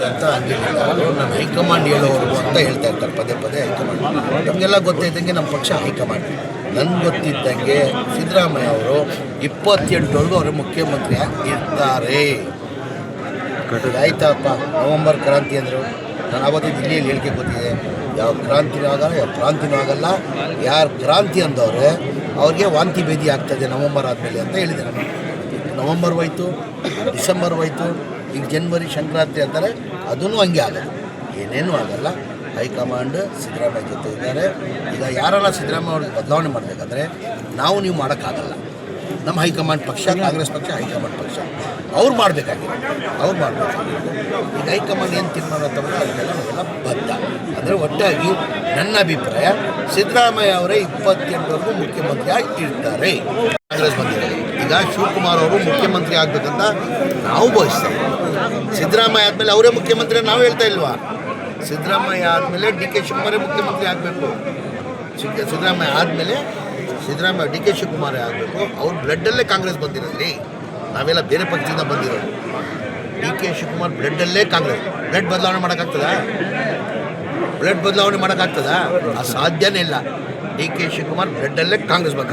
ಅಂತ ಹಂಗೇನಿಲ್ಲ. ಅವರು ನಮ್ಮ ಹೈಕಮಾಂಡ್ ಹೇಳೋರು ಅಂತ ಹೇಳ್ತಾ ಇರ್ತಾರೆ ಪದೇ ಪದೇ ಹೈಕಮಾಂಡ್. ನಮಗೆಲ್ಲ ಗೊತ್ತಿದ್ದಂಗೆ ನಮ್ಮ ಪಕ್ಷ ಹೈಕಮಾಂಡ್. ನನಗೆ ಗೊತ್ತಿದ್ದಂಗೆ ಸಿದ್ದರಾಮಯ್ಯ ಅವರು 28ವರೆಗೂ ಅವರು ಮುಖ್ಯಮಂತ್ರಿ ಇರ್ತಾರೆ. ಆಯ್ತಪ್ಪ, ನವಂಬರ್ ಕ್ರಾಂತಿ ಅಂದರು. ನಾನು ಆವತ್ತು ದಿಲ್ಲಿಯಲ್ಲಿ ಹೇಳಿಕೆ ಗೊತ್ತಿದೆ, ಯಾವ ಕ್ರಾಂತಿನೂ ಆಗಲ್ಲ, ಯಾವ ಕ್ರಾಂತಿನೂ ಆಗಲ್ಲ. ಯಾರು ಕ್ರಾಂತಿ ಅಂದವ್ರೆ ಅವ್ರಿಗೆ ವಾಂತಿ ಭೇದಿ ಆಗ್ತದೆ ನವಂಬರ್ ಆದಮೇಲೆ ಅಂತ ಹೇಳಿದೆ. ನಾನು ನವಂಬರ್ ಹೋಯ್ತು, ಡಿಸೆಂಬರ್ ಹೋಯ್ತು, ಈಗ ಜನವರಿ ಸಂಕ್ರಾಂತಿ ಅಂತಾರೆ, ಅದೂ ಹಂಗೆ ಆಗಲ್ಲ, ಏನೇನೂ ಆಗಲ್ಲ. ಹೈಕಮಾಂಡ್ ಸಿದ್ದರಾಮಯ್ಯ ಜೊತೆ ಇದ್ದಾರೆ. ಈಗ ಯಾರನ್ನ ಸಿದ್ದರಾಮಯ್ಯ ಅವ್ರಿಗೆ ಬದಲಾವಣೆ ಮಾಡಬೇಕಾದ್ರೆ ನಾವು ನೀವು ಮಾಡೋಕ್ಕಾಗಲ್ಲ. ನಮ್ಮ ಹೈಕಮಾಂಡ್ ಪಕ್ಷ, ಕಾಂಗ್ರೆಸ್ ಪಕ್ಷ ಹೈಕಮಾಂಡ್ ಪಕ್ಷ, ಅವ್ರು ಮಾಡಬೇಕಾಗಿದೆ, ಅವ್ರು ಮಾಡಬೇಕಾಗಿದೆ. ಈಗ ಹೈಕಮಾಂಡ್ ಏನು ತೀರ್ಮಾನ ತಗೊಂಡು ಅದಕ್ಕೆಲ್ಲ ನಾವೆಲ್ಲ ಬದ್ಧ. ಅಂದರೆ ಒಟ್ಟಾಗಿ ನನ್ನ ಅಭಿಪ್ರಾಯ ಸಿದ್ದರಾಮಯ್ಯ ಅವರೇ 28ವರೆಗೂ ಮುಖ್ಯಮಂತ್ರಿ ಆಗಿ ಇರ್ತಾರೆ. ಕಾಂಗ್ರೆಸ್ ಬಂದಿದೆ. ಈಗ ಶಿವಕುಮಾರ್ ಅವರು ಮುಖ್ಯಮಂತ್ರಿ ಆಗಬೇಕಂತ ನಾವು ಬಯಸ್ತೇವೆ. ಸಿದ್ದರಾಮಯ್ಯ ಆದಮೇಲೆ ಅವರೇ ಮುಖ್ಯಮಂತ್ರಿ ನಾವು ಹೇಳ್ತಾ ಇಲ್ವಾ? ಸಿದ್ದರಾಮಯ್ಯ ಆದಮೇಲೆ ಡಿ.ಕೆ. ಶಿವಕುಮಾರೇ ಮುಖ್ಯಮಂತ್ರಿ ಆಗಬೇಕು. ಸಿದ್ದರಾಮಯ್ಯ ಆದಮೇಲೆ ಡಿ ಕೆ ಶಿವಕುಮಾರೇ ಆಗಬೇಕು. ಅವ್ರ ಬ್ಲಡ್ಡಲ್ಲೇ ಕಾಂಗ್ರೆಸ್ ಬಂದಿರೋದ್ರಿ, ನಾವೆಲ್ಲ ಬೇರೆ ಪಕ್ಷದಿಂದ ಬಂದಿರೋದು. ಡಿ.ಕೆ. ಶಿವಕುಮಾರ್ ಬ್ಲಡ್ಡಲ್ಲೇ ಕಾಂಗ್ರೆಸ್. ಬ್ಲಡ್ ಬದಲಾವಣೆ ಮಾಡೋಕ್ಕಾಗ್ತದಾ? ಬ್ಲಡ್ ಬದಲಾವಣೆ ಮಾಡೋಕ್ಕಾಗ್ತದಾ? ಅದು ಸಾಧ್ಯನೇ ಇಲ್ಲ. ಡಿ.ಕೆ. ಶಿವಕುಮಾರ್ ಬ್ಲಡ್ಡಲ್ಲೇ ಕಾಂಗ್ರೆಸ್ ಬಂದ